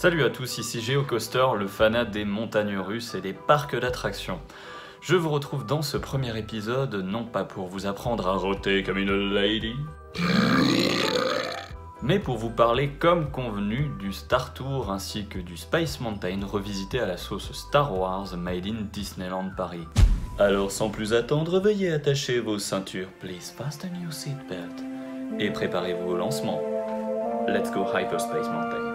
Salut à tous, ici GeoCoaster, le fanat des montagnes russes et des parcs d'attractions. Je vous retrouve dans ce premier épisode, non pas pour vous apprendre à rôter comme une lady, mais pour vous parler comme convenu du Star Tour ainsi que du Space Mountain revisité à la sauce Star Wars Made in Disneyland Paris. Alors sans plus attendre, veuillez attacher vos ceintures, please fasten your seatbelt, et préparez-vous au lancement. Let's go Hyperspace Mountain.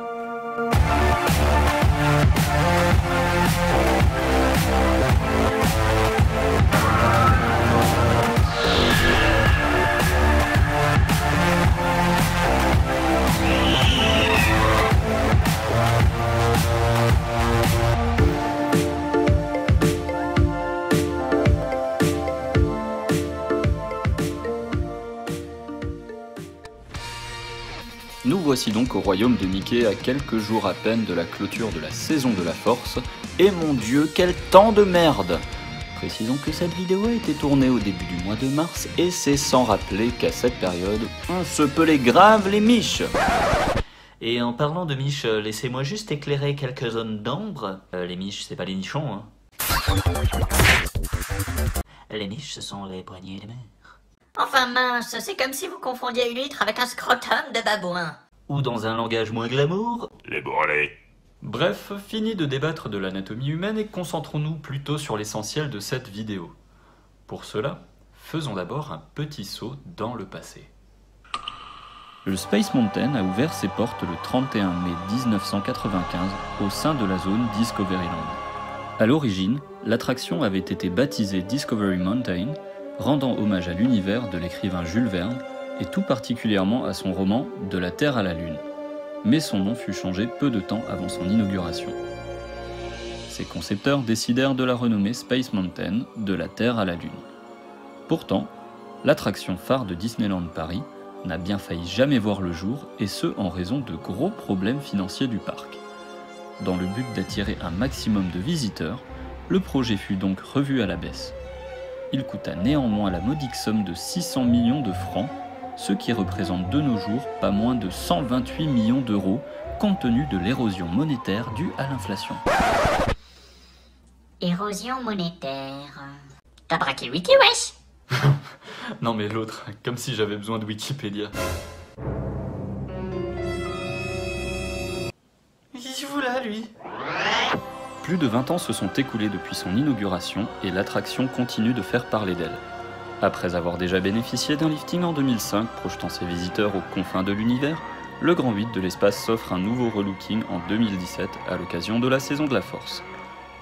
Nous voici donc au royaume de Mickey à quelques jours à peine de la clôture de la saison de la Force, et mon dieu, quel temps de merde! Précisons que cette vidéo a été tournée au début du mois de mars, et c'est sans rappeler qu'à cette période, on se pelait grave les miches! Et en parlant de miches, laissez-moi juste éclairer quelques zones d'ombre. Les miches, c'est pas les nichons, hein. Les miches, ce sont les poignées de mer. Enfin mince, c'est comme si vous confondiez une huître avec un scrotum de babouin. Ou dans un langage moins glamour, les bourrelets. Bref, fini de débattre de l'anatomie humaine et concentrons-nous plutôt sur l'essentiel de cette vidéo. Pour cela, faisons d'abord un petit saut dans le passé. Le Space Mountain a ouvert ses portes le 31 mai 1995 au sein de la zone Discoveryland. À l'origine, l'attraction avait été baptisée Discovery Mountain, rendant hommage à l'univers de l'écrivain Jules Verne et tout particulièrement à son roman De la Terre à la Lune. Mais son nom fut changé peu de temps avant son inauguration. Ses concepteurs décidèrent de la renommer Space Mountain, de la Terre à la Lune. Pourtant, l'attraction phare de Disneyland Paris n'a bien failli jamais voir le jour, et ce en raison de gros problèmes financiers du parc. Dans le but d'attirer un maximum de visiteurs, le projet fut donc revu à la baisse. Il coûta néanmoins la modique somme de 600 millions de francs, ce qui représente de nos jours pas moins de 128 millions d'euros, compte tenu de l'érosion monétaire due à l'inflation. Érosion monétaire. T'as braqué Wiki, wesh? Non mais l'autre, comme si j'avais besoin de Wikipédia. Il vous là, lui. Plus de 20 ans se sont écoulés depuis son inauguration et l'attraction continue de faire parler d'elle. Après avoir déjà bénéficié d'un lifting en 2005 projetant ses visiteurs aux confins de l'univers, le Grand 8 de l'espace s'offre un nouveau relooking en 2017 à l'occasion de la saison de la Force.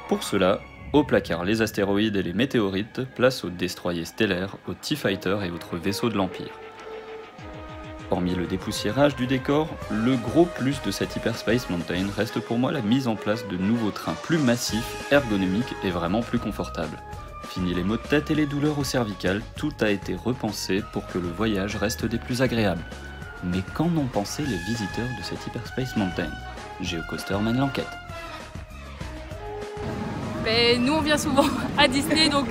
Pour cela, au placard les astéroïdes et les météorites, place aux destroyers stellaires, aux T-Fighters et autres vaisseaux de l'Empire. Hormis le dépoussiérage du décor, le gros plus de cette Hyperspace Mountain reste pour moi la mise en place de nouveaux trains plus massifs, ergonomiques et vraiment plus confortables. Fini les maux de tête et les douleurs au cervical, tout a été repensé pour que le voyage reste des plus agréables. Mais qu'en ont pensé les visiteurs de cette Hyperspace Mountain? GeoCoaster mène l'enquête. Mais nous on vient souvent à Disney donc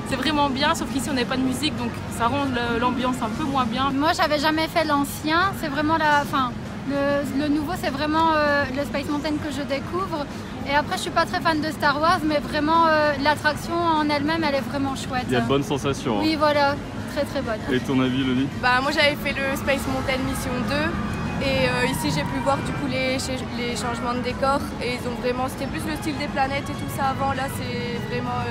c'est vraiment bien, sauf qu'ici on n'a pas de musique donc ça rend l'ambiance un peu moins bien. Moi j'avais jamais fait l'ancien, c'est vraiment le nouveau, c'est vraiment le Space Mountain que je découvre. Et après je suis pas très fan de Star Wars, mais vraiment l'attraction en elle-même elle est vraiment chouette. Il y a de bonnes sensations. Oui voilà, très très bonne. Et ton avis, Loli? Moi j'avais fait le Space Mountain Mission 2 et ici j'ai pu voir du coup les changements de décor et ils ont vraiment, c'était plus le style des planètes et tout ça avant, là c'est vraiment,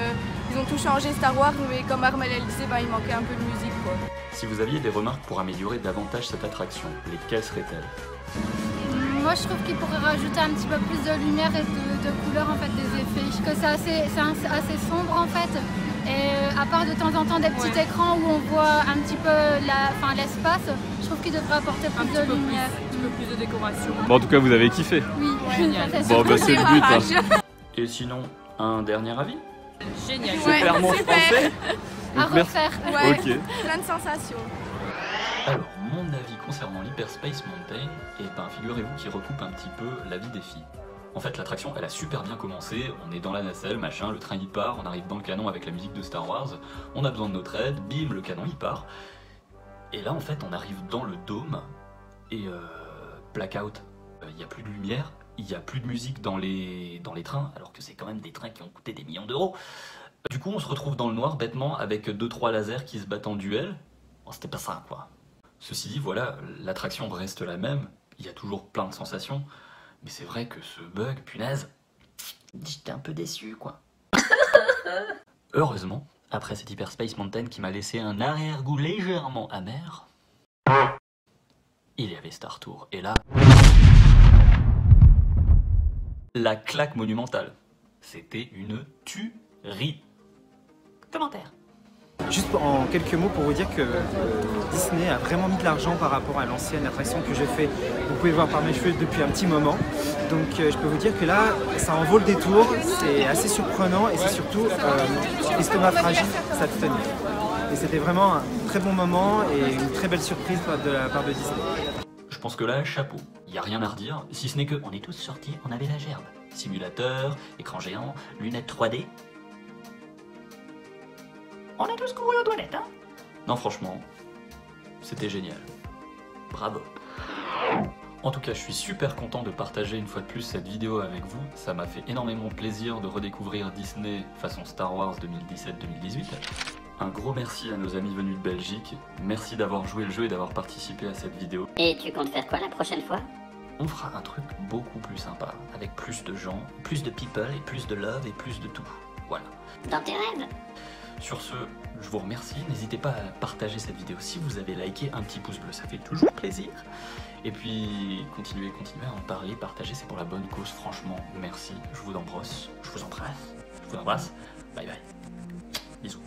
ils ont tout changé Star Wars, mais comme Armel elle disait, il manquait un peu de musique quoi. Si vous aviez des remarques pour améliorer davantage cette attraction, lesquelles seraient-elles? Moi je trouve qu'il pourrait rajouter un petit peu plus de lumière et de couleur en fait des effets, que c'est assez sombre en fait. Et à part de temps en temps des petits écrans où on voit un petit peu l'espace, je trouve qu'il devrait apporter plus de lumière. Un petit peu plus de décoration. Bon, en tout cas, vous avez kiffé. Oui, Génial. ça, Bon, c'est le but. Hein. Et sinon, un dernier avis? Génial. Clairement super. français. à refaire. Ouais, Ok. plein de sensations. Alors, mon avis concernant l'Hyperspace Mountain, figurez-vous qu'il recoupe un petit peu la vie des filles. En fait, l'attraction, elle a super bien commencé, on est dans la nacelle, machin, le train il part, on arrive dans le canon avec la musique de Star Wars, on a besoin de notre aide, bim, le canon il part. Et là, en fait, on arrive dans le dôme, et blackout, il n'y a plus de lumière, il n'y a plus de musique dans les trains, alors que c'est quand même des trains qui ont coûté des millions d'euros. Du coup, on se retrouve dans le noir, bêtement, avec 2-3 lasers qui se battent en duel. Bon, c'était pas ça, quoi. Ceci dit, voilà, l'attraction reste la même, il y a toujours plein de sensations, mais c'est vrai que ce bug, punaise, j'étais un peu déçu, quoi. Heureusement, après cette Hyperspace Mountain qui m'a laissé un arrière-goût légèrement amer, il y avait Star Tour, et là... la claque monumentale. C'était une tuerie. Commentaire. Juste en quelques mots pour vous dire que Disney a vraiment mis de l'argent par rapport à l'ancienne attraction que j'ai fait. Vous pouvez voir par mes cheveux depuis un petit moment. Donc je peux vous dire que là, ça en vaut le détour. C'est assez surprenant et c'est surtout l'estomac fragile, ça te tenir. Et c'était vraiment un très bon moment et une très belle surprise de la part de Disney. Je pense que là, chapeau. Il n'y a rien à redire, si ce n'est que on est tous sortis, on avait la gerbe. Simulateur, écran géant, lunettes 3D. On a tous couru aux toilettes, hein? Non, franchement, c'était génial. Bravo. En tout cas, je suis super content de partager une fois de plus cette vidéo avec vous. Ça m'a fait énormément plaisir de redécouvrir Disney façon Star Wars 2017-2018. Un gros merci à nos amis venus de Belgique. Merci d'avoir joué le jeu et d'avoir participé à cette vidéo. Et tu comptes faire quoi la prochaine fois? On fera un truc beaucoup plus sympa, avec plus de gens, plus de people et plus de love et plus de tout. Voilà. Dans tes rêves? Sur ce, je vous remercie. N'hésitez pas à partager cette vidéo si vous avez liké, un petit pouce bleu, ça fait toujours plaisir. Et puis, continuez à en parler, partager, c'est pour la bonne cause, franchement, merci. Je vous embrasse, Bye bye. Bisous.